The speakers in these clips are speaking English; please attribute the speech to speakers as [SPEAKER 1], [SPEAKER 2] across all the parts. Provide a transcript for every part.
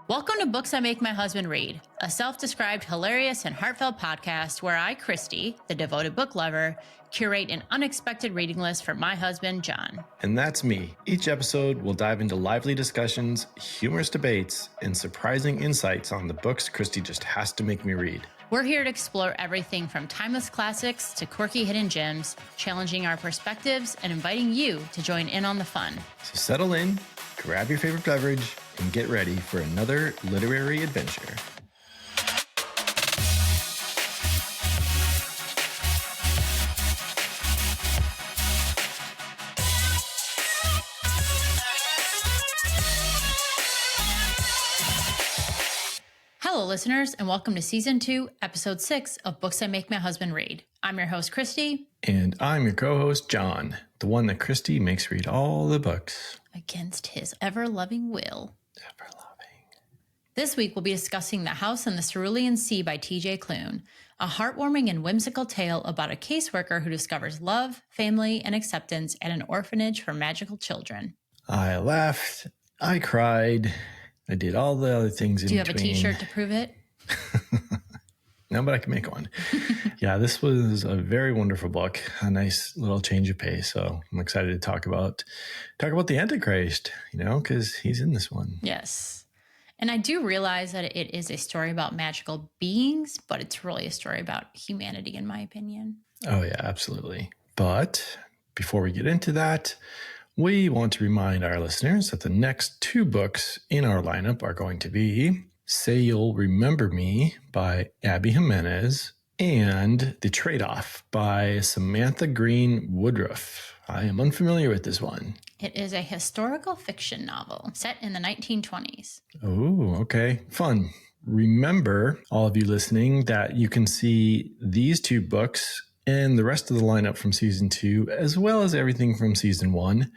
[SPEAKER 1] Welcome to Books I Make My Husband Read, a self-described hilarious and heartfelt podcast where I, Kristy, the devoted book lover, curate an unexpected reading list for my husband, Jon.
[SPEAKER 2] And that's me. Each episode will dive into lively discussions, humorous debates, and surprising insights on the books Kristy just has to make me read.
[SPEAKER 1] We're here to explore everything from timeless classics to quirky hidden gems, challenging our perspectives and inviting you to join in on the fun.
[SPEAKER 2] So settle in, grab your favorite beverage, and get ready for another literary adventure.
[SPEAKER 1] Hello, listeners, and welcome to Season 2, Episode 6 of Books I Make My Husband Read. I'm your host, Kristy.
[SPEAKER 2] And I'm your co-host, Jon, the one that Kristy makes read all the books.
[SPEAKER 1] Against his ever-loving will.
[SPEAKER 2] Ever-loving.
[SPEAKER 1] This week, we'll be discussing The House in the Cerulean Sea by TJ Klune, a heartwarming and whimsical tale about a caseworker who discovers love, family, and acceptance at an orphanage for magical children.
[SPEAKER 2] I laughed, I cried, I did all the other things in between.
[SPEAKER 1] Do you have a t-shirt to prove it?
[SPEAKER 2] No, but I can make one. Yeah, this was a very wonderful book, a nice little change of pace. So I'm excited to talk about the Antichrist, because he's in this one.
[SPEAKER 1] Yes. And I do realize that it is a story about magical beings, but it's really a story about humanity, in my opinion.
[SPEAKER 2] Oh, yeah, absolutely. But before we get into that, we want to remind our listeners that the next two books in our lineup are going to be Say You'll Remember Me by Abby Jimenez and The Trade-Off by Samantha Green Woodruff. I am unfamiliar with this one.
[SPEAKER 1] It is a historical fiction novel set in the 1920s.
[SPEAKER 2] Oh, okay. Fun. Remember, all of you listening, that you can see these two books and the rest of the lineup from Season 2, as well as everything from Season 1,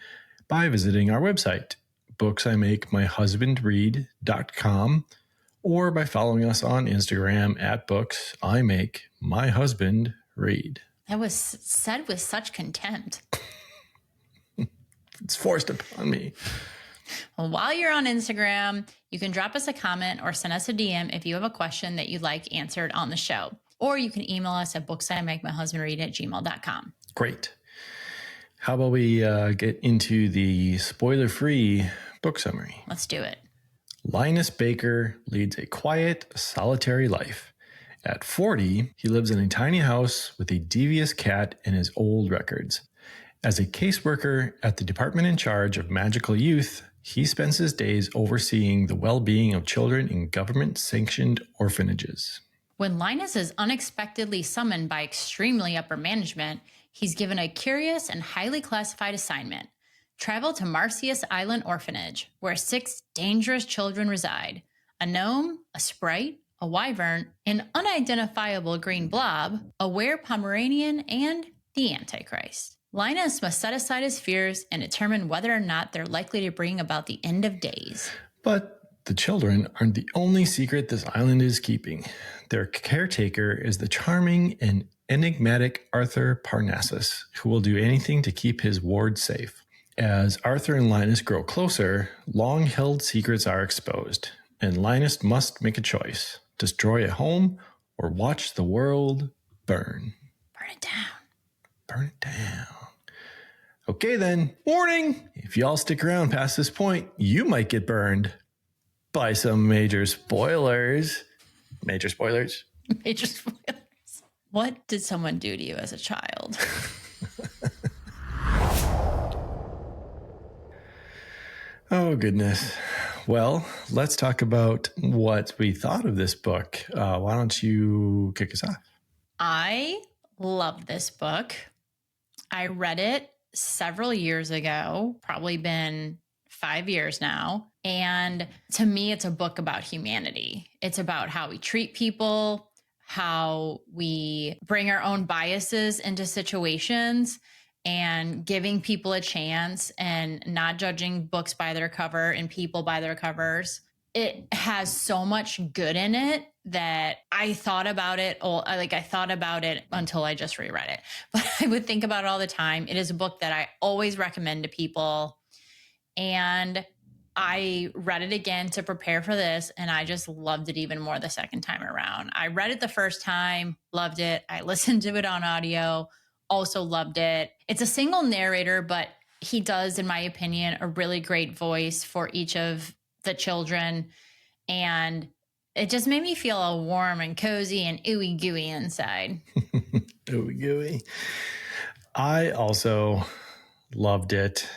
[SPEAKER 2] by visiting our website, booksimakemyhusbandread.com, or by following us on Instagram at booksimakemyhusbandread.
[SPEAKER 1] That was said with such contempt.
[SPEAKER 2] It's forced upon me.
[SPEAKER 1] Well, while you're on Instagram, you can drop us a comment or send us a DM if you have a question that you'd like answered on the show. Or you can email us at booksimakemyhusbandread@gmail.com.
[SPEAKER 2] Great. How about we get into the spoiler-free book summary?
[SPEAKER 1] Let's do it.
[SPEAKER 2] Linus Baker leads a quiet, solitary life. At 40, he lives in a tiny house with a devious cat and his old records. As a caseworker at the department in charge of magical youth, he spends his days overseeing the well-being of children in government-sanctioned orphanages.
[SPEAKER 1] When Linus is unexpectedly summoned by extremely upper management, he's given a curious and highly classified assignment. Travel to Marcius Island Orphanage, where 6 dangerous children reside. A gnome, a sprite, a wyvern, an unidentifiable green blob, a were-Pomeranian, and the Antichrist. Linus must set aside his fears and determine whether or not they're likely to bring about the end of days.
[SPEAKER 2] But the children aren't the only secret this island is keeping. Their caretaker is the charming and enigmatic Arthur Parnassus, who will do anything to keep his ward safe. As Arthur and Linus grow closer, long-held secrets are exposed, and Linus must make a choice: destroy a home or watch the world burn.
[SPEAKER 1] Burn it down.
[SPEAKER 2] Burn it down. Okay then, warning! If y'all stick around past this point, you might get burned by some major spoilers. Major spoilers?
[SPEAKER 1] Major spoilers. What did someone do to you as a child?
[SPEAKER 2] Oh, goodness. Well, let's talk about what we thought of this book. Why don't you kick us off?
[SPEAKER 1] I love this book. I read it several years ago, probably been 5 years now. And to me, it's a book about humanity. It's about how we treat people, how we bring our own biases into situations, and giving people a chance and not judging books by their cover and people by their covers. It has so much good in it that I thought about it, I thought about it until I just reread it. But I would think about it all the time. It is a book that I always recommend to people. And I read it again to prepare for this, and I just loved it even more the second time around. I read it the first time, loved it. I listened to it on audio, also loved it. It's a single narrator, but he does, in my opinion, a really great voice for each of the children. And it just made me feel all warm and cozy and ooey gooey inside.
[SPEAKER 2] Ooey gooey. I also loved it.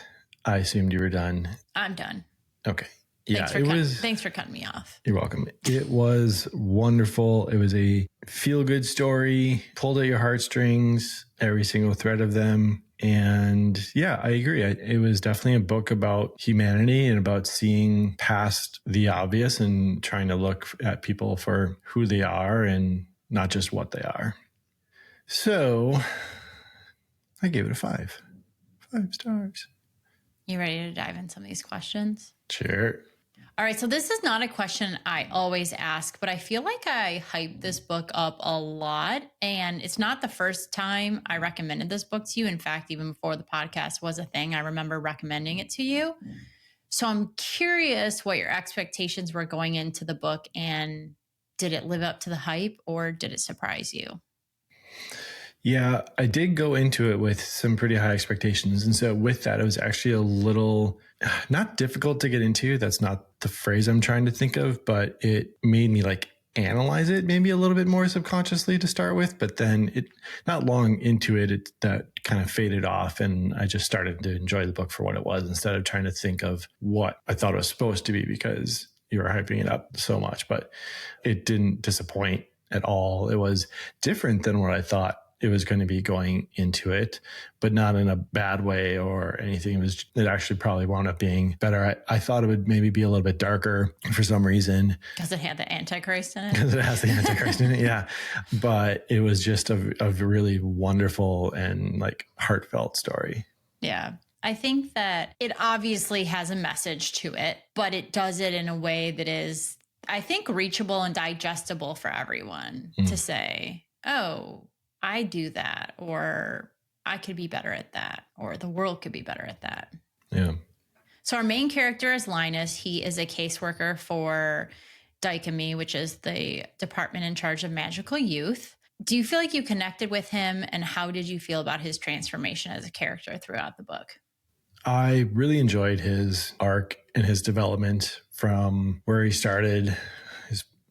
[SPEAKER 2] I assumed you were done.
[SPEAKER 1] I'm done.
[SPEAKER 2] Okay.
[SPEAKER 1] Yeah, thanks for cutting me off.
[SPEAKER 2] You're welcome. It was wonderful. It was a feel-good story, pulled at your heartstrings, every single thread of them. And yeah, I agree. It was definitely a book about humanity and about seeing past the obvious and trying to look at people for who they are and not just what they are. So I gave it a 5. 5 stars.
[SPEAKER 1] You ready to dive in some of these questions?
[SPEAKER 2] Sure.
[SPEAKER 1] All right. So this is not a question I always ask, but I feel like I hyped this book up a lot. And it's not the first time I recommended this book to you. In fact, even before the podcast was a thing, I remember recommending it to you. So I'm curious what your expectations were going into the book, and did it live up to the hype or did it surprise you?
[SPEAKER 2] Yeah, I did go into it with some pretty high expectations. And so with that, it was actually a little not difficult to get into. That's not the phrase I'm trying to think of, but it made me like analyze it maybe a little bit more subconsciously to start with. But then not long into it, that kind of faded off. And I just started to enjoy the book for what it was instead of trying to think of what I thought it was supposed to be because you were hyping it up so much. But it didn't disappoint at all. It was different than what I thought it was going to be going into it, but not in a bad way or anything. It actually probably wound up being better. I thought it would maybe be a little bit darker for some reason.
[SPEAKER 1] Because it had the Antichrist in it?
[SPEAKER 2] Because it has the Antichrist in it, yeah. But it was just a really wonderful and like heartfelt story.
[SPEAKER 1] Yeah. I think that it obviously has a message to it, but it does it in a way that is, I think, reachable and digestible for everyone to say, oh, I do that, or I could be better at that, or the world could be better at that.
[SPEAKER 2] Yeah.
[SPEAKER 1] So our main character is Linus. He is a caseworker for Dykemy, which is the department in charge of magical youth. Do you feel like you connected with him, and how did you feel about his transformation as a character throughout the book?
[SPEAKER 2] I really enjoyed his arc and his development from where he started.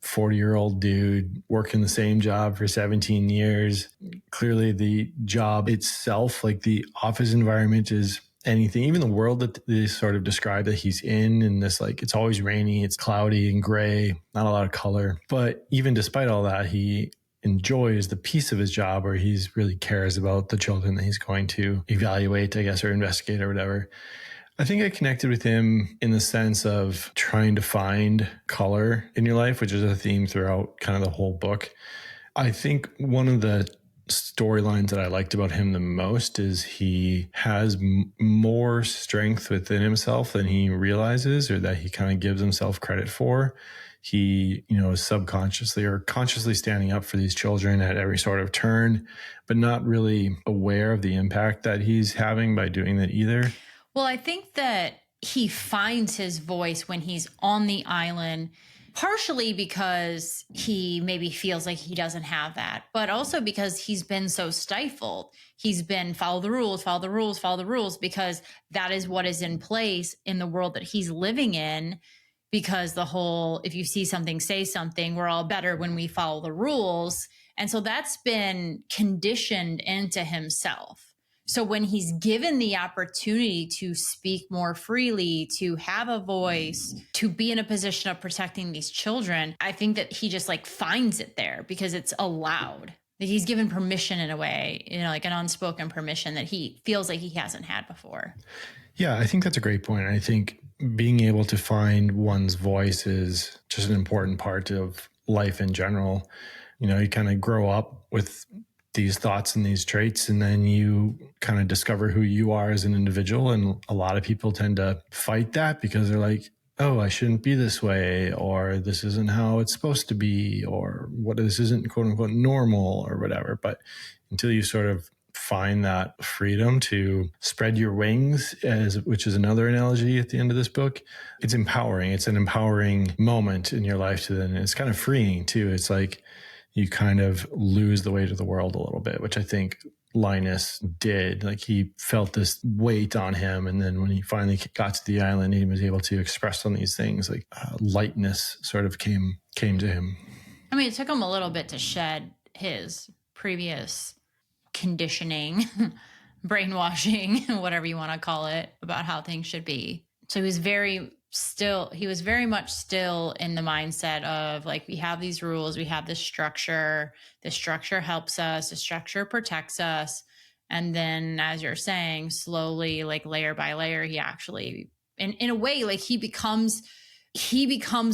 [SPEAKER 2] 40-year-old dude working the same job for 17 years. Clearly the job itself, like the office environment, is anything, even the world that they sort of describe that he's in this, like, it's always rainy, it's cloudy and gray, not a lot of color. But even despite all that, he enjoys the piece of his job where he's really cares about the children that he's going to evaluate, I guess, or investigate or whatever. I think I connected with him in the sense of trying to find color in your life, which is a theme throughout kind of the whole book. I think one of the storylines that I liked about him the most is he has more strength within himself than he realizes or that he kind of gives himself credit for. He, is subconsciously or consciously standing up for these children at every sort of turn, but not really aware of the impact that he's having by doing that either.
[SPEAKER 1] Well, I think that he finds his voice when he's on the island, partially because he maybe feels like he doesn't have that, but also because he's been so stifled. He's been follow the rules, follow the rules, follow the rules, because that is what is in place in the world that he's living in. Because the whole, if you see something, say something, we're all better when we follow the rules. And so that's been conditioned into himself. So when he's given the opportunity to speak more freely, to have a voice, to be in a position of protecting these children, I think that he just like finds it there because it's allowed. That he's given permission in a way, like an unspoken permission that he feels like he hasn't had before.
[SPEAKER 2] Yeah, I think that's a great point. I think being able to find one's voice is just an important part of life in general. You kind of grow up with these thoughts and these traits, and then you kind of discover who you are as an individual. And a lot of people tend to fight that because they're like, oh, I shouldn't be this way, or this isn't how it's supposed to be, or what this isn't quote unquote normal or whatever. But until you sort of find that freedom to spread your wings, which is another analogy at the end of this book. It's empowering. It's an empowering moment in your life to then. It's kind of freeing too. It's like you kind of lose the weight of the world a little bit, which I think Linus did. Like he felt this weight on him. And then when he finally got to the island, he was able to express on these things, like lightness sort of came to him.
[SPEAKER 1] I mean, it took him a little bit to shed his previous conditioning, brainwashing, whatever you want to call it, about how things should be. So he was very much still in the mindset of like, we have these rules, we have this structure helps us, the structure protects us. And then, as you're saying, slowly, like layer by layer, he actually, in a way, like he becomes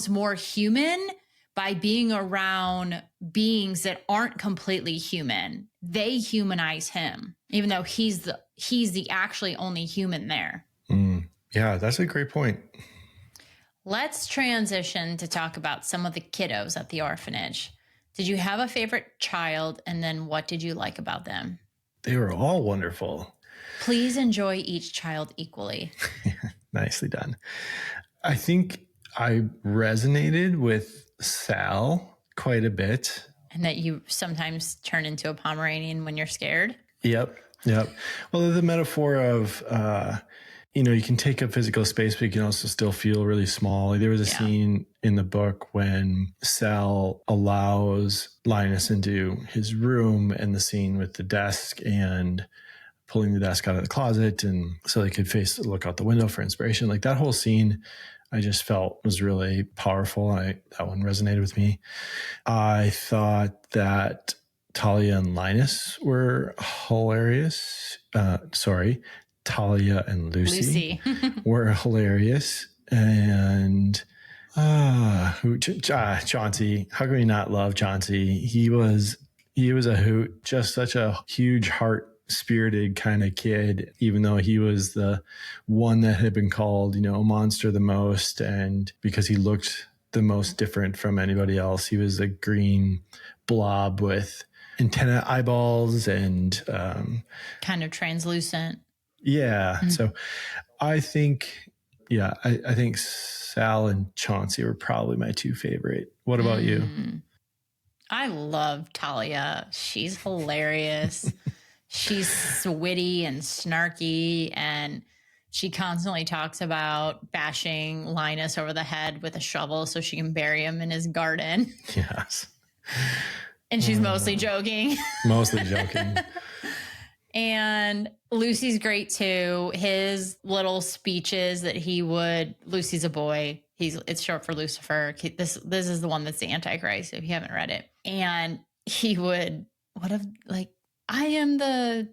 [SPEAKER 1] more human by being around beings that aren't completely human. They humanize him, even though he's the actually only human there.
[SPEAKER 2] Yeah, that's a great point.
[SPEAKER 1] Let's transition to talk about some of the kiddos at the orphanage. Did you have a favorite child? And then what did you like about them?
[SPEAKER 2] They were all wonderful.
[SPEAKER 1] Please enjoy each child equally.
[SPEAKER 2] Nicely done. I think I resonated with Sal quite a bit.
[SPEAKER 1] And that you sometimes turn into a Pomeranian when you're scared.
[SPEAKER 2] Yep. Well, the metaphor of, you can take up physical space, but you can also still feel really small. There was a scene in the book when Sal allows Linus into his room, and the scene with the desk and pulling the desk out of the closet, and so they could look out the window for inspiration. Like that whole scene, I just felt was really powerful. That one resonated with me. I thought that Talia and Linus were hilarious. Talia and Lucy. Were hilarious. And Chauncey, how can we not love Chauncey? He was a hoot, just such a huge heart-spirited kind of kid, even though he was the one that had been called, a monster the most. And because he looked the most different from anybody else, he was a green blob with antenna eyeballs and
[SPEAKER 1] kind of translucent.
[SPEAKER 2] Yeah. Mm-hmm. So I think, I think Sal and Chauncey were probably my two favorite. What about you?
[SPEAKER 1] I love Talia. She's hilarious. She's witty and snarky, and she constantly talks about bashing Linus over the head with a shovel so she can bury him in his garden.
[SPEAKER 2] Yes.
[SPEAKER 1] And she's mostly joking.
[SPEAKER 2] Mostly joking.
[SPEAKER 1] And Lucy's great too. His little speeches that Lucy's a boy. It's short for Lucifer. This is the one that's the Antichrist, if you haven't read it. And he would, I am the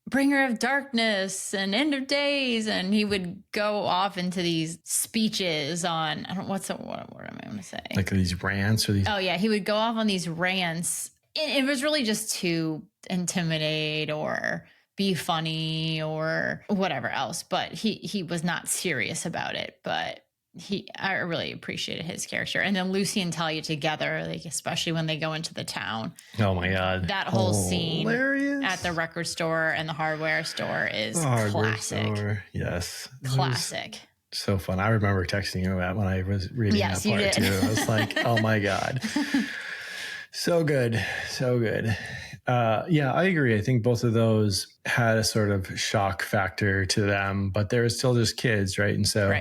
[SPEAKER 1] bringer of darkness and end of days. And he would go off into these speeches on, what word am I going to say?
[SPEAKER 2] Like these rants or these.
[SPEAKER 1] Oh yeah. He would go off on these rants. It was really just to intimidate or be funny or whatever else. But he was not serious about it. But I really appreciated his character. And then Lucy and Talia together, like especially when they go into the town.
[SPEAKER 2] Oh my God.
[SPEAKER 1] That whole scene at the record store and the hardware store is classic. Store.
[SPEAKER 2] Yes.
[SPEAKER 1] Classic.
[SPEAKER 2] So fun. I remember texting you that when I was reading that part too. I was like, oh my God. So good. So good. I agree. I think both of those had a sort of shock factor to them, but they were still just kids, right? And so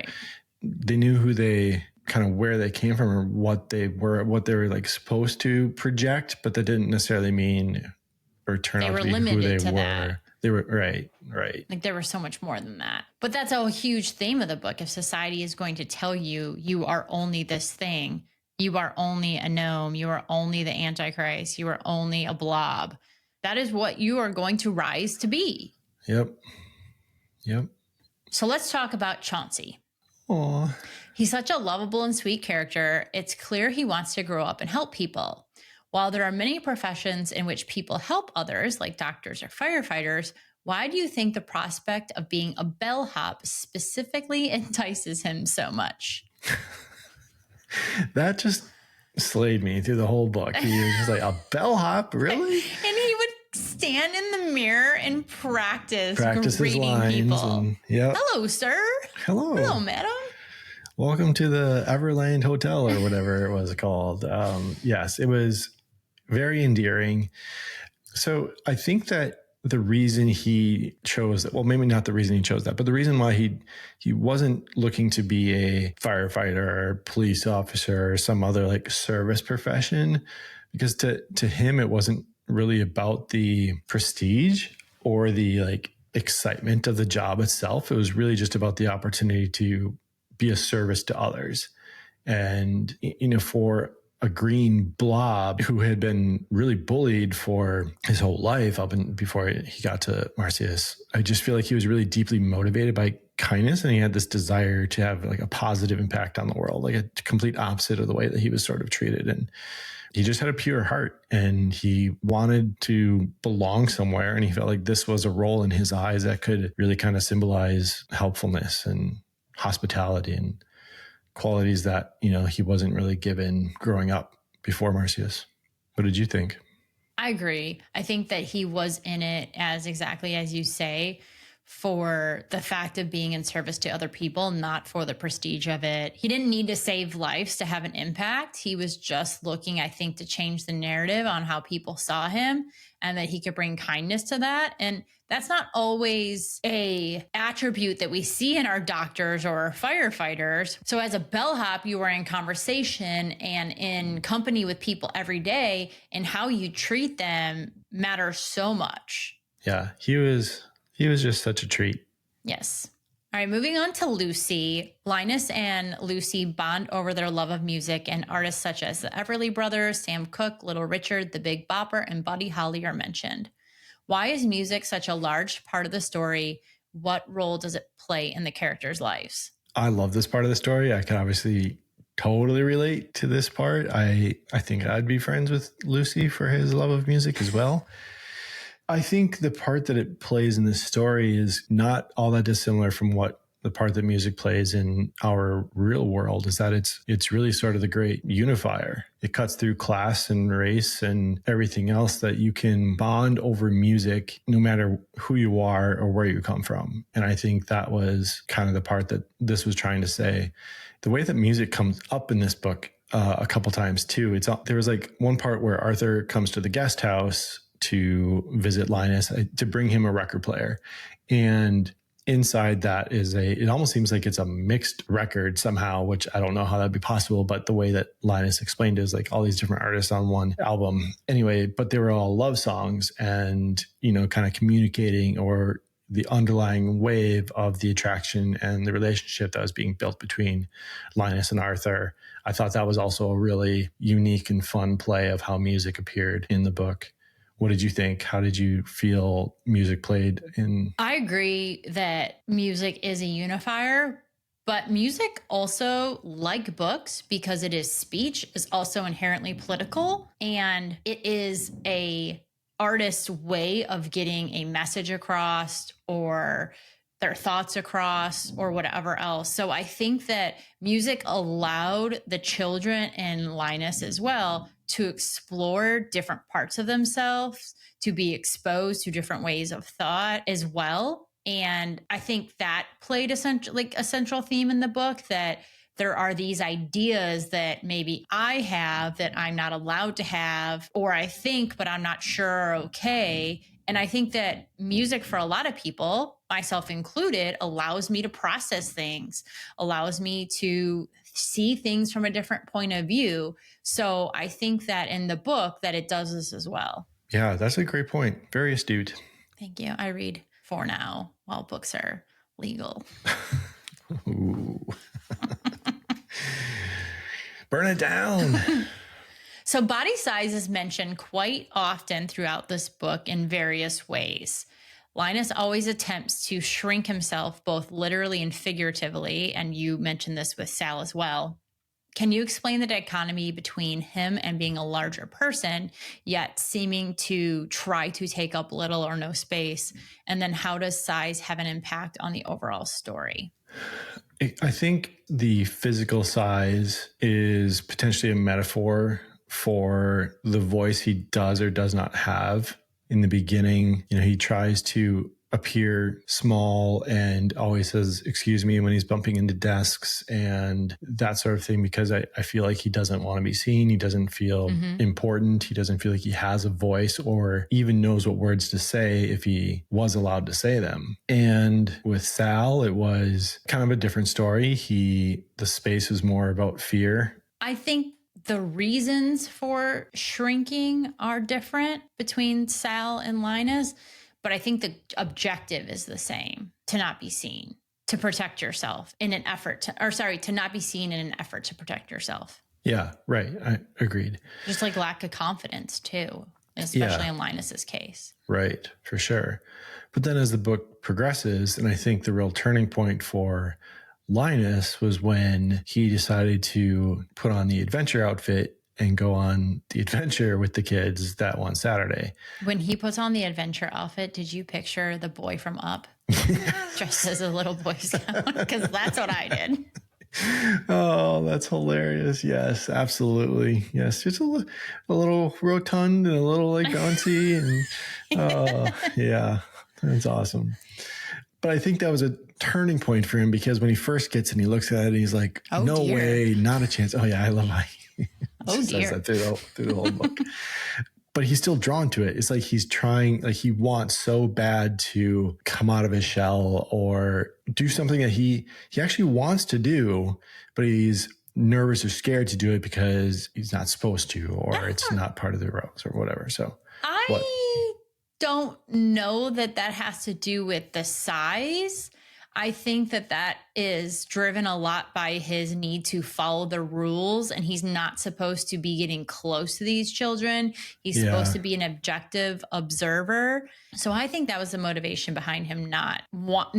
[SPEAKER 2] they knew where they came from or what they were like supposed to project, but that didn't necessarily mean or turn out to be who they were. That. They were right.
[SPEAKER 1] Like there was so much more than that. But that's a huge theme of the book. If society is going to tell you, you are only this thing, you are only a gnome, you are only the Antichrist, you are only a blob, that is what you are going to rise to be.
[SPEAKER 2] Yep.
[SPEAKER 1] So let's talk about Chauncey.
[SPEAKER 2] Aww.
[SPEAKER 1] He's such a lovable and sweet character. It's clear he wants to grow up and help people. While there are many professions in which people help others, like doctors or firefighters, why do you think the prospect of being a bellhop specifically entices him so much?
[SPEAKER 2] That just slayed me through the whole book. He was just like, a bellhop? Really?
[SPEAKER 1] And he would stand in the mirror and practice
[SPEAKER 2] his
[SPEAKER 1] greeting
[SPEAKER 2] lines.
[SPEAKER 1] people.
[SPEAKER 2] Yep.
[SPEAKER 1] Hello, sir.
[SPEAKER 2] Hello.
[SPEAKER 1] Hello, madam.
[SPEAKER 2] Welcome to the Everland Hotel or whatever it was called. Yes, it was very endearing. So I think that the reason he chose that, well, maybe not the reason he chose that, but the reason why he wasn't looking to be a firefighter or police officer or some other like service profession, because to him, it wasn't really about the prestige or the like excitement of the job itself. It was really just about the opportunity to be a service to others. And, you know, for a green blob who had been really bullied for his whole life up and before he got to Marsyas, I just feel like he was really deeply motivated by kindness, and he had this desire to have like a positive impact on the world, like a complete opposite of the way that he was sort of treated. And he just had a pure heart, and he wanted to belong somewhere, and he felt like this was a role in his eyes that could really kind of symbolize helpfulness and hospitality and qualities that, you know, he wasn't really given growing up before Marsyas. What did you think?
[SPEAKER 1] I agree. I think that he was in it as exactly as you say, for the fact of being in service to other people, not for the prestige of it. He didn't need to save lives to have an impact. He was just looking, I think, to change the narrative on how people saw him, and that he could bring kindness to that. And that's not always a attribute that we see in our doctors or our firefighters. So as a bellhop, you are in conversation and in company with people every day, and how you treat them matters so much.
[SPEAKER 2] Yeah, he was just such a treat.
[SPEAKER 1] Yes. All right, moving on to Lucy. Linus and Lucy bond over their love of music, and artists such as the Everly Brothers, Sam Cooke, Little Richard, the Big Bopper, and Buddy Holly are mentioned. Why is music such a large part of the story? What role does it play in the characters' lives?
[SPEAKER 2] I love this part of the story. I can obviously totally relate to this part. I think I'd be friends with Lucy for his love of music as well. I think the part that it plays in this story is not all that dissimilar from what the part that music plays in our real world, is that it's really sort of the great unifier. It cuts through class and race and everything else, that you can bond over music no matter who you are or where you come from. And I think that was kind of the part that this was trying to say. The way that music comes up in this book a couple times too, there was like one part where Arthur comes to the guest house to visit Linus to bring him a record player. And inside that is it almost seems like it's a mixed record somehow, which I don't know how that'd be possible, but the way that Linus explained it is like all these different artists on one album. Anyway, but they were all love songs and, you know, kind of communicating or the underlying wave of the attraction and the relationship that was being built between Linus and Arthur. I thought that was also a really unique and fun play of how music appeared in the book. What did you think? How did you feel music played in?
[SPEAKER 1] I agree that music is a unifier, but music also, like books, because it is speech, is also inherently political. And it is a artist's way of getting a message across or their thoughts across or whatever else. So I think that music allowed the children and Linus as well to explore different parts of themselves, to be exposed to different ways of thought as well. And I think that played a central theme in the book, that there are these ideas that maybe I have that I'm not allowed to have, or I think, but I'm not sure are okay. And I think that music for a lot of people, myself included, allows me to process things, allows me to see things from a different point of view. So I think that in the book that it does this as well.
[SPEAKER 2] Yeah, that's a great point. Very astute.
[SPEAKER 1] Thank you. I read for now while books are legal.
[SPEAKER 2] Ooh. Burn it down.
[SPEAKER 1] So body size is mentioned quite often throughout this book in various ways. Linus always attempts to shrink himself both literally and figuratively, and you mentioned this with Sal as well. Can you explain the dichotomy between him and being a larger person, yet seeming to try to take up little or no space? And then how does size have an impact on the overall story?
[SPEAKER 2] I think the physical size is potentially a metaphor for the voice he does or does not have in the beginning, he tries to appear small and always says, excuse me, when he's bumping into desks and that sort of thing, because I feel like he doesn't want to be seen. He doesn't feel important. He doesn't feel like he has a voice or even knows what words to say if he was allowed to say them. And with Sal, it was kind of a different story. The space was more about fear.
[SPEAKER 1] I think the reasons for shrinking are different between Sal and Linus, but I think the objective is the same: to not be seen, to protect yourself in an effort to not be seen in an effort to protect yourself.
[SPEAKER 2] Yeah, right. I agreed.
[SPEAKER 1] Just like lack of confidence too, especially in Linus's case.
[SPEAKER 2] Right, for sure. But then as the book progresses, and I think the real turning point for Linus was when he decided to put on the adventure outfit and go on the adventure with the kids that one Saturday.
[SPEAKER 1] When he puts on the adventure outfit, did you picture the boy from Up dressed as a little Boy Scout? Because that's what I did.
[SPEAKER 2] Oh, that's hilarious. Yes, absolutely. Yes, just a little rotund and a little like bouncy. And yeah, that's awesome. But I think that was a turning point for him, because when he first gets and he looks at it, he's like, no way, not a chance. Oh yeah, I love how he says that through the whole book. But he's still drawn to it. It's like he's trying, like he wants so bad to come out of his shell or do something that he actually wants to do, but he's nervous or scared to do it because he's not supposed to, or it's not part of the rules or whatever. So
[SPEAKER 1] I don't know that has to do with the size. I think that is driven a lot by his need to follow the rules, and he's not supposed to be getting close to these children. He's supposed to be an objective observer. So I think that was the motivation behind him not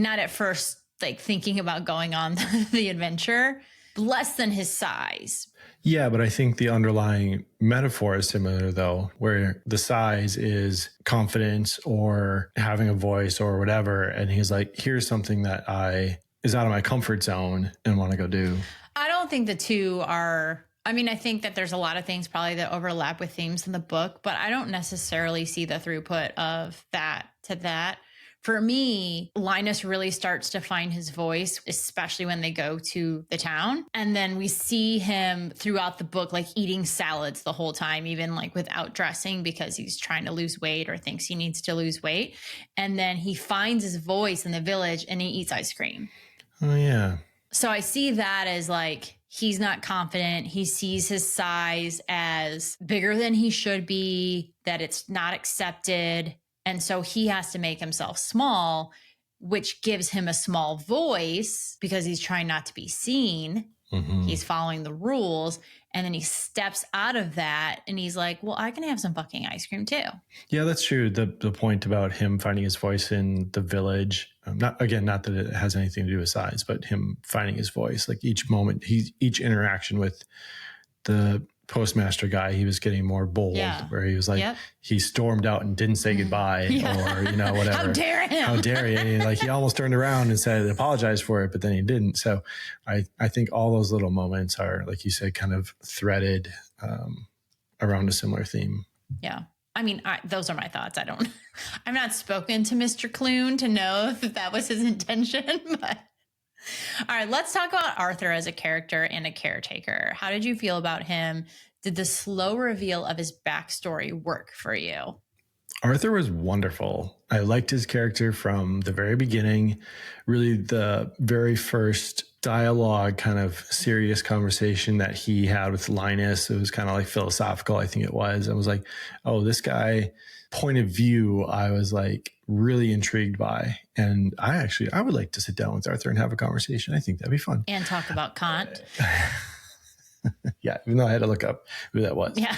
[SPEAKER 1] at first like thinking about going on the adventure, less than his size.
[SPEAKER 2] Yeah, but I think the underlying metaphor is similar, though, where the size is confidence or having a voice or whatever. And he's like, here's something that is out of my comfort zone and want to go do.
[SPEAKER 1] I don't think the two are... I mean, I think that there's a lot of things probably that overlap with themes in the book, but I don't necessarily see the throughput of that to that. For me, Linus really starts to find his voice, especially when they go to the town. And then we see him throughout the book, like eating salads the whole time, even like without dressing, because he's trying to lose weight or thinks he needs to lose weight. And then he finds his voice in the village and he eats ice cream.
[SPEAKER 2] Oh, yeah.
[SPEAKER 1] So I see that as like, he's not confident. He sees his size as bigger than he should be, that it's not accepted. And so he has to make himself small, which gives him a small voice because he's trying not to be seen. Mm-hmm. He's following the rules. And then he steps out of that and he's like, well, I can have some fucking ice cream too. Yeah,
[SPEAKER 2] that's true. The point about him finding his voice in the village, not that it has anything to do with size, but him finding his voice, like each moment, each interaction with the postmaster guy, he was getting more bold, where he was like, he stormed out and didn't say goodbye or, whatever.
[SPEAKER 1] How dare him?
[SPEAKER 2] How dare he? Like he almost turned around and said, apologize for it, but then he didn't. So I think all those little moments are, like you said, kind of threaded around a similar theme.
[SPEAKER 1] Yeah. I mean, those are my thoughts. I've not spoken to Mr. Klune to know if that was his intention, but all right, let's talk about Arthur as a character and a caretaker. How did you feel about him? Did the slow reveal of his backstory work for you?
[SPEAKER 2] Arthur was wonderful. I liked his character from the very beginning. Really, the very first dialogue, kind of serious conversation that he had with Linus, it was kind of like philosophical, I think it was. I was like, oh, this guy, point of view, I was like really intrigued by. And I would like to sit down with Arthur and have a conversation. I think that'd be fun.
[SPEAKER 1] And talk about Kant.
[SPEAKER 2] Yeah, even though I had to look up who that was.
[SPEAKER 1] Yeah.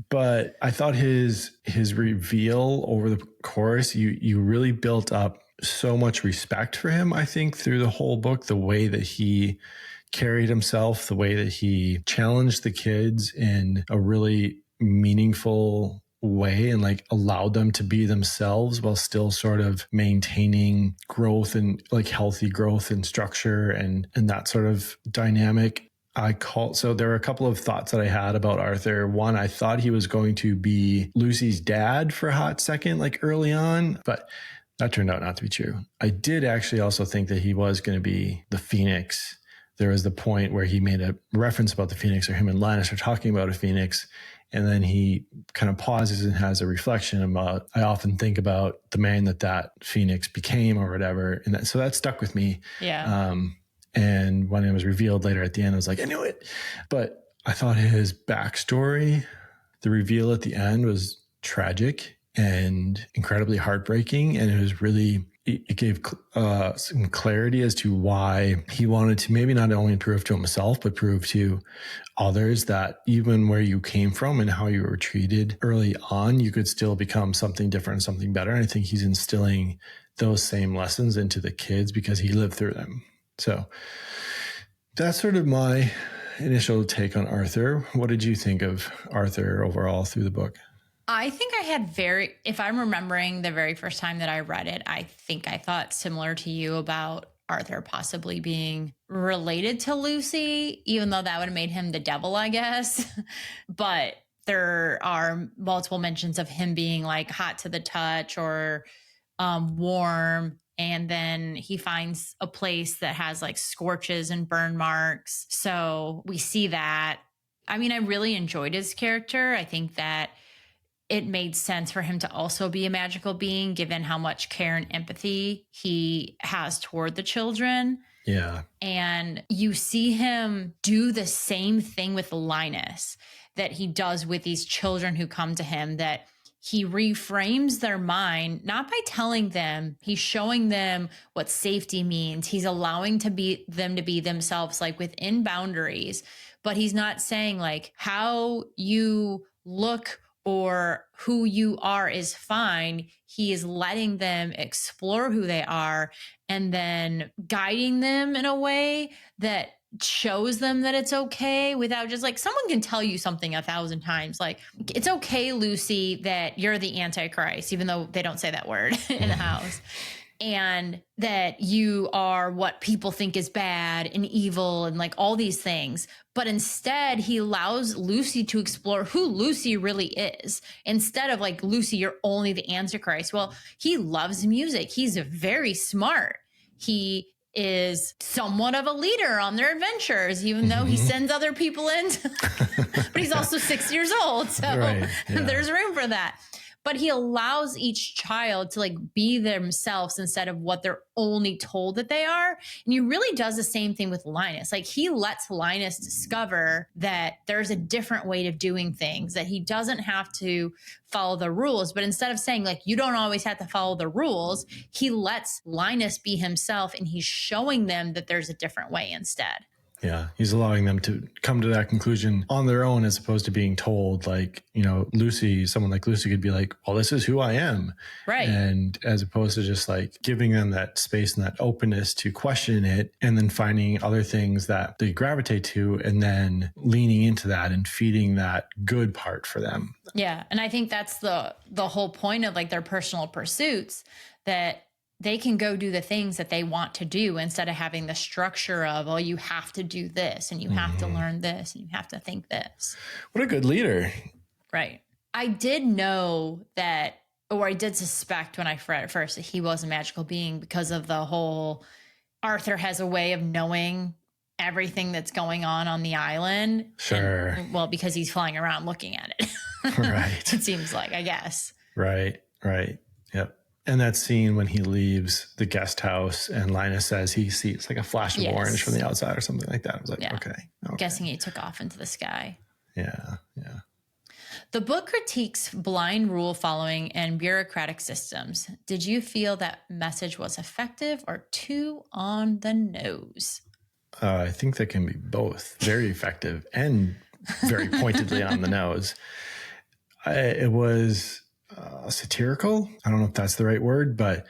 [SPEAKER 2] But I thought his reveal over the course, you really built up so much respect for him, I think, through the whole book, the way that he carried himself, the way that he challenged the kids in a really meaningful way and like allowed them to be themselves while still sort of maintaining growth and like healthy growth and structure and that sort of dynamic. So there were a couple of thoughts that I had about Arthur. One, I thought he was going to be Lucy's dad for a hot second, like early on, but that turned out not to be true. I did actually also think that he was going to be the Phoenix. There was the point where he made a reference about the Phoenix, or him and Linus are talking about a Phoenix. And then he kind of pauses and has a reflection about, I often think about the man that Phoenix became or whatever. And so that stuck with me.
[SPEAKER 1] Yeah.
[SPEAKER 2] And when it was revealed later at the end, I was like, I knew it. But I thought his backstory, the reveal at the end, was tragic and incredibly heartbreaking. And it was really, it gave some clarity as to why he wanted to maybe not only prove to himself, but prove to others that even where you came from and how you were treated early on, you could still become something different, something better. And I think he's instilling those same lessons into the kids because he lived through them. So that's sort of my initial take on Arthur. What did you think of Arthur overall through the book?
[SPEAKER 1] I think I had if I'm remembering the very first time that I read it, I think I thought similar to you about Arthur possibly being related to Lucy, even though that would have made him the devil, I guess. But there are multiple mentions of him being like hot to the touch or warm. And then he finds a place that has like scorches and burn marks. So we see that. I mean, I really enjoyed his character. I think that it made sense for him to also be a magical being, given how much care and empathy he has toward the children.
[SPEAKER 2] Yeah.
[SPEAKER 1] And you see him do the same thing with Linus that he does with these children who come to him, that he reframes their mind, not by telling them, he's showing them what safety means. He's allowing them to be themselves, like within boundaries, but he's not saying like how you look or who you are is fine. He is letting them explore who they are and then guiding them in a way that shows them that it's okay, without just like, someone can tell you something 1,000 times. Like, it's okay, Lucy, that you're the Antichrist, even though they don't say that word in the house. And that you are what people think is bad and evil and like all these things. But instead, he allows Lucy to explore who Lucy really is. Instead of like, Lucy, you're only the Antichrist. Well, he loves music. He's very smart. He is somewhat of a leader on their adventures, even though he sends other people in. But he's also 6 years old. So right, yeah. There's room for that. But he allows each child to like be themselves instead of what they're only told that they are. And he really does the same thing with Linus. Like, he lets Linus discover that there's a different way of doing things, that he doesn't have to follow the rules. But instead of saying like, you don't always have to follow the rules, he lets Linus be himself, and he's showing them that there's a different way instead.
[SPEAKER 2] Yeah, he's allowing them to come to that conclusion on their own, as opposed to being told, like, you know, someone like Lucy could be like, well, this is who I am.
[SPEAKER 1] Right.
[SPEAKER 2] And as opposed to just like giving them that space and that openness to question it, and then finding other things that they gravitate to, and then leaning into that and feeding that good part for them.
[SPEAKER 1] Yeah. And I think that's the whole point of like their personal pursuits, that they can go do the things that they want to do instead of having the structure of, oh, you have to do this and you have to learn this and you have to think this.
[SPEAKER 2] What a good leader.
[SPEAKER 1] Right. I did know that, or I did suspect when I read it first, that he was a magical being because of the whole Arthur has a way of knowing everything that's going on the island.
[SPEAKER 2] Sure.
[SPEAKER 1] And, well, because he's flying around looking at it.
[SPEAKER 2] Right.
[SPEAKER 1] It seems like, I guess.
[SPEAKER 2] Right. Yep. And that scene when he leaves the guest house and Linus says he sees like a flash of orange from the outside or something like that. I was like, okay.
[SPEAKER 1] I'm guessing he took off into the sky.
[SPEAKER 2] Yeah.
[SPEAKER 1] The book critiques blind rule following and bureaucratic systems. Did you feel that message was effective or too on the nose?
[SPEAKER 2] I think that can be both very effective and very pointedly on the nose. It was satirical. I don't know if that's the right word, but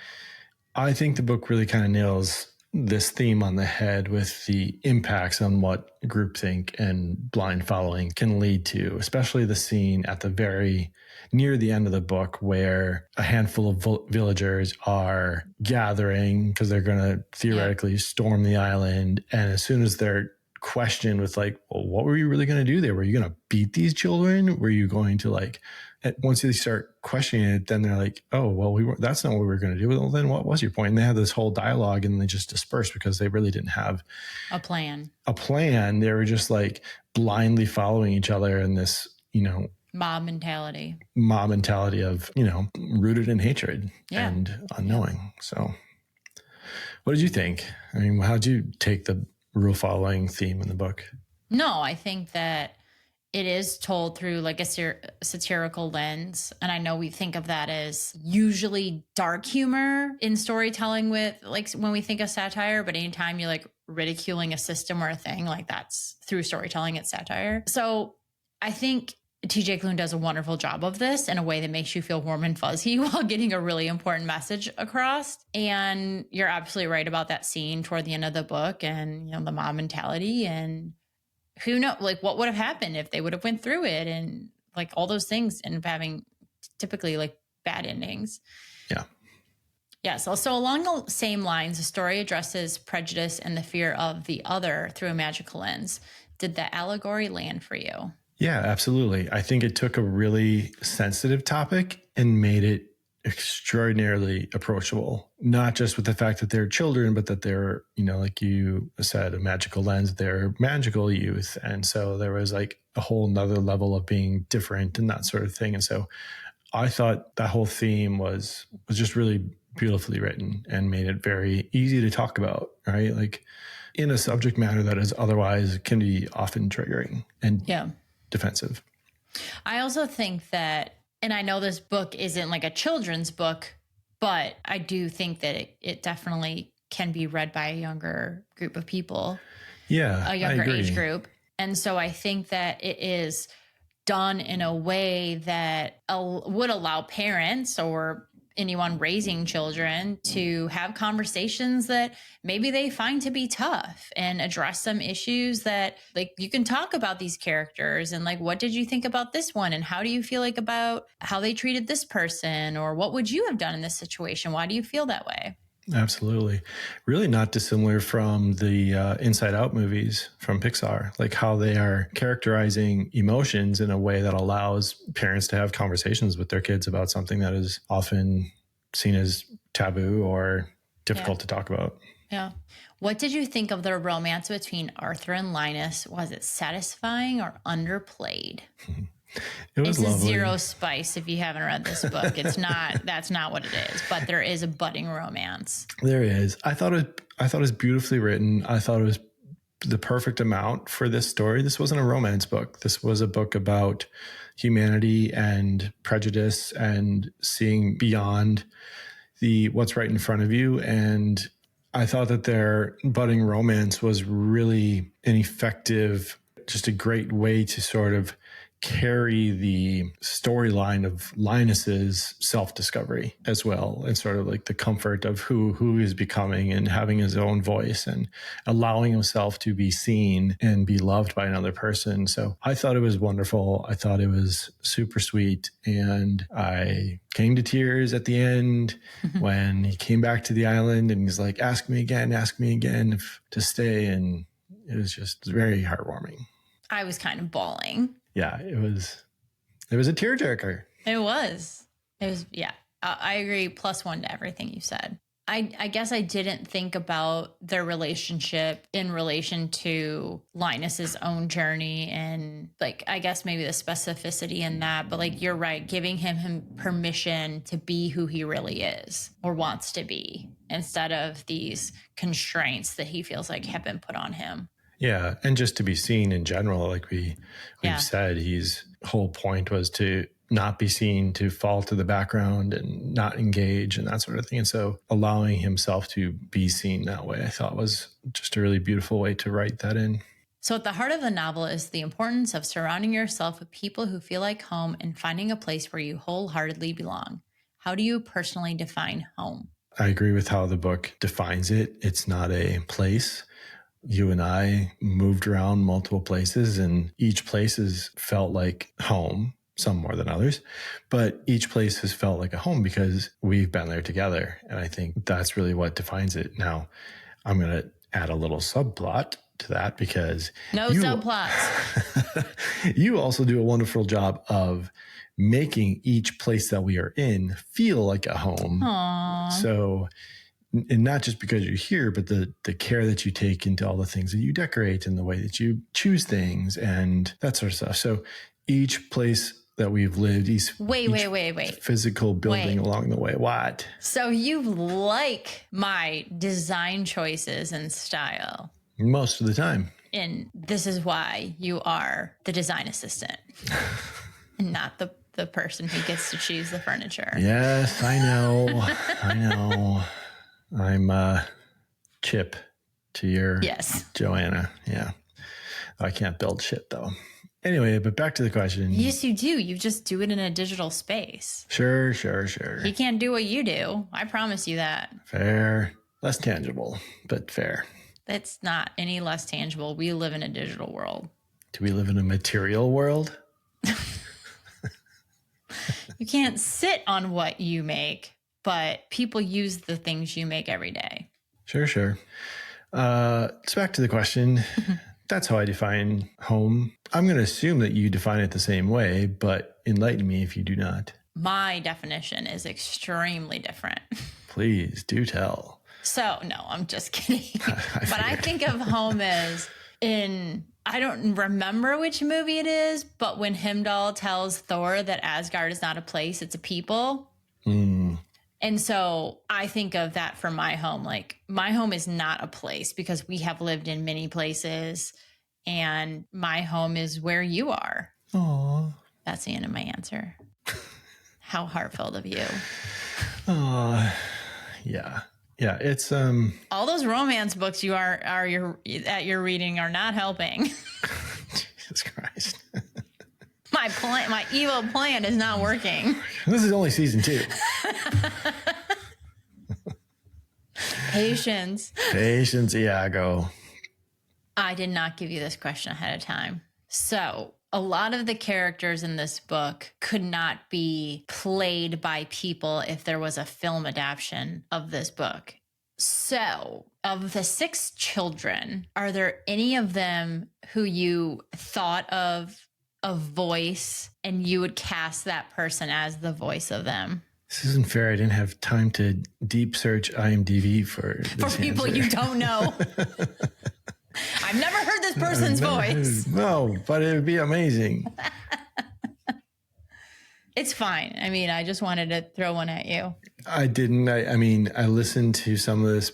[SPEAKER 2] I think the book really kind of nails this theme on the head with the impacts on what groupthink and blind following can lead to, especially the scene at the very near the end of the book where a handful of villagers are gathering because they're going to theoretically storm the island. And as soon as they're question with like, well, what were you really going to do there? Were you going to beat these children? Were you going to like, once they start questioning it, then they're like, oh, well, that's not what we were going to do. Well, then what was your point? And they have this whole dialogue and they just disperse because they really didn't have
[SPEAKER 1] a plan.
[SPEAKER 2] They were just like blindly following each other in this,
[SPEAKER 1] mob mentality
[SPEAKER 2] of, rooted in hatred and unknowing. Yeah. So what did you think? I mean, how'd you take the rule following theme in the book?
[SPEAKER 1] No, I think that it is told through like a satirical lens. And I know we think of that as usually dark humor in storytelling with like when we think of satire, but anytime you're like ridiculing a system or a thing, like that's through storytelling, it's satire. So I think TJ Klune does a wonderful job of this in a way that makes you feel warm and fuzzy while getting a really important message across. And you're absolutely right about that scene toward the end of the book and, the mob mentality and who knows, like what would have happened if they would have went through it and like all those things and having typically like bad endings.
[SPEAKER 2] Yeah.
[SPEAKER 1] Yeah. So along the same lines, the story addresses prejudice and the fear of the other through a magical lens. Did the allegory land for you?
[SPEAKER 2] Yeah, absolutely. I think it took a really sensitive topic and made it extraordinarily approachable, not just with the fact that they're children, but that they're, like you said, a magical lens, they're magical youth. And so there was like a whole nother level of being different and that sort of thing. And so I thought that whole theme was just really beautifully written and made it very easy to talk about, right? Like in a subject matter that is otherwise can be often triggering and defensive.
[SPEAKER 1] I also think that, and I know this book isn't like a children's book, but I do think that it definitely can be read by a younger group of people.
[SPEAKER 2] Yeah,
[SPEAKER 1] a younger age group. And so I think that it is done in a way that would allow parents or anyone raising children to have conversations that maybe they find to be tough and address some issues that like you can talk about these characters and like, what did you think about this one? And how do you feel like about how they treated this person? Or what would you have done in this situation? Why do you feel that way?
[SPEAKER 2] Absolutely. Really not dissimilar from the Inside Out movies from Pixar, like how they are characterizing emotions in a way that allows parents to have conversations with their kids about something that is often seen as taboo or difficult to talk about.
[SPEAKER 1] Yeah. What did you think of the romance between Arthur and Linus? Was it satisfying or underplayed?
[SPEAKER 2] It was lovely.
[SPEAKER 1] Zero spice if you haven't read this book. It's not, that's not what it is, but there is a budding romance.
[SPEAKER 2] There is. I thought it was beautifully written. I thought it was the perfect amount for this story. This wasn't a romance book. This was a book about humanity and prejudice and seeing beyond what's right in front of you. And I thought that their budding romance was really an effective, just a great way to sort of carry the storyline of Linus's self-discovery as well, and sort of like the comfort of who he's becoming and having his own voice and allowing himself to be seen and be loved by another person. So I thought it was wonderful. I thought it was super sweet. And I came to tears at the end when he came back to the island and he's like, ask me again to stay. And it was just very heartwarming.
[SPEAKER 1] I was kind of bawling.
[SPEAKER 2] Yeah, it was a tearjerker.
[SPEAKER 1] It was, yeah, I agree. +1 to everything you said. I guess I didn't think about their relationship in relation to Linus's own journey and like, I guess maybe the specificity in that, but like, you're right, giving him permission to be who he really is or wants to be instead of these constraints that he feels like have been put on him.
[SPEAKER 2] Yeah. And just to be seen in general, like we've said, his whole point was to not be seen, to fall to the background and not engage and that sort of thing. And so allowing himself to be seen that way, I thought was just a really beautiful way to write that in.
[SPEAKER 1] So at the heart of the novel is the importance of surrounding yourself with people who feel like home and finding a place where you wholeheartedly belong. How do you personally define home?
[SPEAKER 2] I agree with how the book defines it. It's not a place. You and I moved around multiple places and each place has felt like home, some more than others, but each place has felt like a home because we've been there together. And I think that's really what defines it. Now, I'm going to add a little subplot to that because
[SPEAKER 1] no subplots.
[SPEAKER 2] You also do a wonderful job of making each place that we are in feel like a home.
[SPEAKER 1] Aww.
[SPEAKER 2] So, and not just because you're here, but the care that you take into all the things that you decorate and the way that you choose things and that sort of stuff. So each place that we've lived, wait. Physical building along the way. What?
[SPEAKER 1] So you like my design choices and style?
[SPEAKER 2] Most of the time.
[SPEAKER 1] And this is why you are the design assistant and not the person who gets to choose the furniture.
[SPEAKER 2] Yes, I know. I know. I'm Chip to your Joanna. Yeah. I can't build shit though. Anyway, but back to the question.
[SPEAKER 1] Yes, you do. You just do it in a digital space.
[SPEAKER 2] Sure.
[SPEAKER 1] He can't do what you do. I promise you that.
[SPEAKER 2] Fair. Less tangible, but fair.
[SPEAKER 1] It's not any less tangible. We live in a digital world.
[SPEAKER 2] Do we live in a material world?
[SPEAKER 1] You can't sit on what you make, but people use the things you make every day.
[SPEAKER 2] Sure. So back to the question. That's how I define home. I'm going to assume that you define it the same way, but enlighten me if you do not.
[SPEAKER 1] My definition is extremely different.
[SPEAKER 2] Please do tell.
[SPEAKER 1] So, no, I'm just kidding. But I think of home as I don't remember which movie it is, but when Heimdall tells Thor that Asgard is not a place, it's a people. And so I think of that for my home. Like, my home is not a place because we have lived in many places and my home is where you are.
[SPEAKER 2] Aww.
[SPEAKER 1] That's the end of my answer. How heartfelt of you.
[SPEAKER 2] Aww. Yeah. Yeah. It's,
[SPEAKER 1] all those romance books you're reading are not helping.
[SPEAKER 2] Jesus Christ.
[SPEAKER 1] My evil plan is not working.
[SPEAKER 2] This is only season 2.
[SPEAKER 1] Patience,
[SPEAKER 2] Iago.
[SPEAKER 1] I did not give you this question ahead of time. So a lot of the characters in this book could not be played by people if there was a film adaptation of this book. So of the 6 children, are there any of them who you thought of a voice and you would cast that person as the voice of them?
[SPEAKER 2] This isn't fair. I didn't have time to deep search IMDb for
[SPEAKER 1] people
[SPEAKER 2] answer.
[SPEAKER 1] You don't know. I've never heard this person's voice.
[SPEAKER 2] No, but it would be amazing.
[SPEAKER 1] It's fine. I mean, I just wanted to throw one at you.
[SPEAKER 2] I didn't. I mean, I listened to some of this.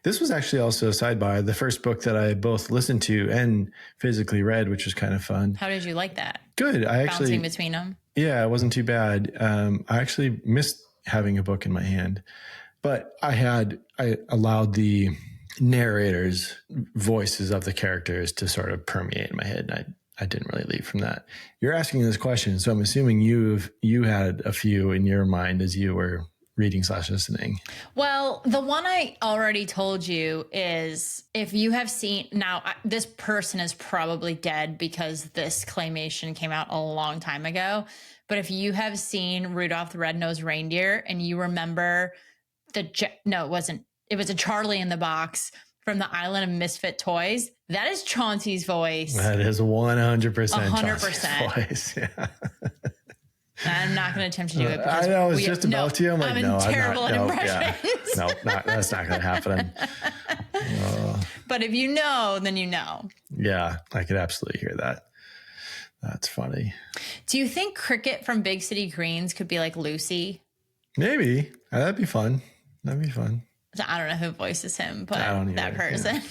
[SPEAKER 2] This was actually also a sidebar, the first book that I both listened to and physically read, which was kind of fun.
[SPEAKER 1] How did you like that?
[SPEAKER 2] Good.
[SPEAKER 1] Bouncing between them?
[SPEAKER 2] Yeah, it wasn't too bad. I actually missed having a book in my hand, but I allowed the narrators' voices of the characters to sort of permeate in my head. And I didn't really leave from that. You're asking this question, so I'm assuming you had a few in your mind as you were reading/listening.
[SPEAKER 1] Well, the one I already told you is, if you have seen, now this person is probably dead because this claymation came out a long time ago. But if you have seen Rudolph the Red-Nosed Reindeer and you remember it was a Charlie in the Box from the Island of Misfit Toys. That is Chauncey's voice.
[SPEAKER 2] That is 100%
[SPEAKER 1] 100%
[SPEAKER 2] voice. Yeah.
[SPEAKER 1] I'm not going to attempt to do it.
[SPEAKER 2] I know. It's just about to. I'm like, no,
[SPEAKER 1] terrible
[SPEAKER 2] I'm not.
[SPEAKER 1] impressions.
[SPEAKER 2] No, that's not going to happen.
[SPEAKER 1] But if you know, then you know.
[SPEAKER 2] Yeah, I could absolutely hear that. That's funny.
[SPEAKER 1] Do you think Cricket from Big City Greens could be like Lucy?
[SPEAKER 2] Maybe. That'd be fun. I don't
[SPEAKER 1] know who voices him, but that person.
[SPEAKER 2] Yeah.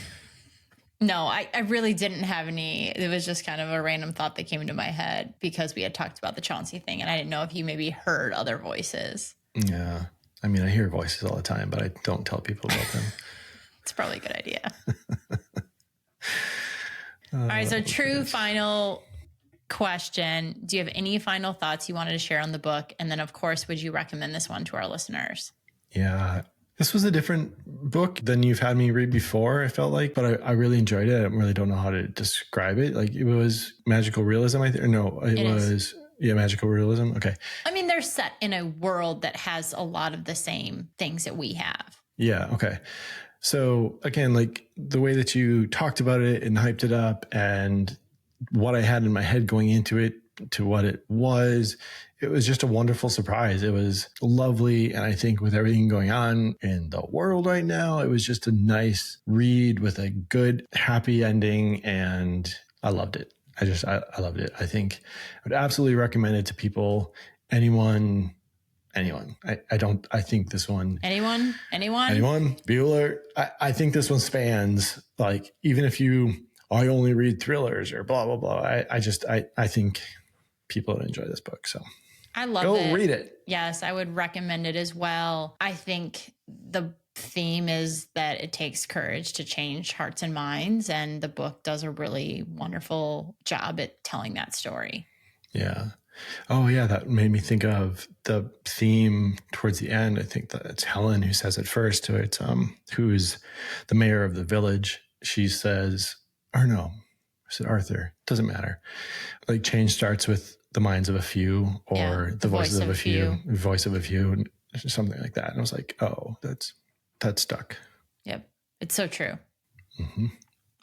[SPEAKER 1] No, I really didn't have any. It was just kind of a random thought that came into my head because we had talked about the Chauncey thing, and I didn't know if you maybe heard other voices.
[SPEAKER 2] Yeah. I mean, I hear voices all the time, but I don't tell people about them.
[SPEAKER 1] It's probably a good idea. All right. So final question. Do you have any final thoughts you wanted to share on the book? And then, of course, would you recommend this one to our listeners?
[SPEAKER 2] Yeah. This was a different book than you've had me read before, I felt like, but I really enjoyed it. I really don't know how to describe it. Like, it was magical realism, it was magical realism. Okay.
[SPEAKER 1] I mean, they're set in a world that has a lot of the same things that we have.
[SPEAKER 2] Yeah. Okay. So again, like the way that you talked about it and hyped it up and what I had in my head going into it to what it was just a wonderful surprise. It was lovely. And I think with everything going on in the world right now, it was just a nice read with a good, happy ending. And I loved it. I loved it. I think I would absolutely recommend it to people, anyone. I think this one.
[SPEAKER 1] Anyone?
[SPEAKER 2] Be alert. I think this one spans, like, even if I only read thrillers or blah, blah, blah. I think people would enjoy this book. So
[SPEAKER 1] I love it.
[SPEAKER 2] Go read it.
[SPEAKER 1] Yes, I would recommend it as well. I think the theme is that it takes courage to change hearts and minds. And the book does a really wonderful job at telling that story.
[SPEAKER 2] Yeah. Oh, yeah. That made me think of the theme towards the end. I think that it's Helen who says it first to it, who's the mayor of the village. She says, or no, is it Arthur? Doesn't matter. Like, change starts with the minds of a few, or the voices of a few, voice of a few, something like that. And I was like, oh, that's stuck.
[SPEAKER 1] Yep. It's so true. Mm-hmm.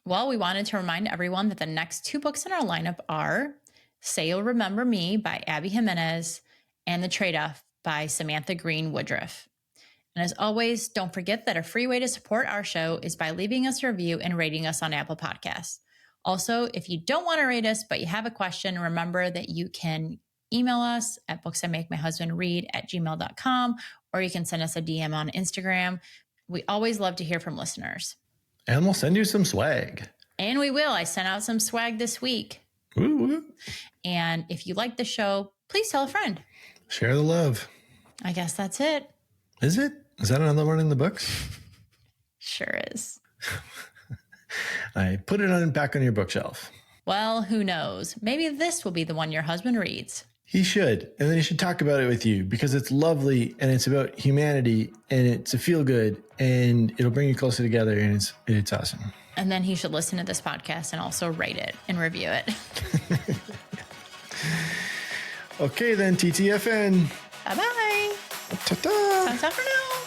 [SPEAKER 1] Well, we wanted to remind everyone that the next 2 books in our lineup are Say You'll Remember Me by Abby Jimenez and The Trade-Off by Samantha Green Woodruff. And as always, don't forget that a free way to support our show is by leaving us a review and rating us on Apple Podcasts. Also, if you don't want to rate us, but you have a question, remember that you can email us at booksthamake@gmail.com, or you can send us a DM on Instagram. We always love to hear from listeners.
[SPEAKER 2] And we'll send you some swag.
[SPEAKER 1] And we will. I sent out some swag this week.
[SPEAKER 2] Woo, woo.
[SPEAKER 1] And if you like the show, please tell a friend.
[SPEAKER 2] Share the love.
[SPEAKER 1] I guess that's it.
[SPEAKER 2] Is it? Is that another one in the books?
[SPEAKER 1] Sure is.
[SPEAKER 2] I put it back on your bookshelf.
[SPEAKER 1] Well, who knows? Maybe this will be the one your husband reads.
[SPEAKER 2] He should. And then he should talk about it with you, because it's lovely and it's about humanity and it's a feel good and it'll bring you closer together, and it's awesome.
[SPEAKER 1] And then he should listen to this podcast and also rate it and review it.
[SPEAKER 2] Okay, then, TTFN.
[SPEAKER 1] Bye-bye.
[SPEAKER 2] Ta-ta.
[SPEAKER 1] Ta-ta for now.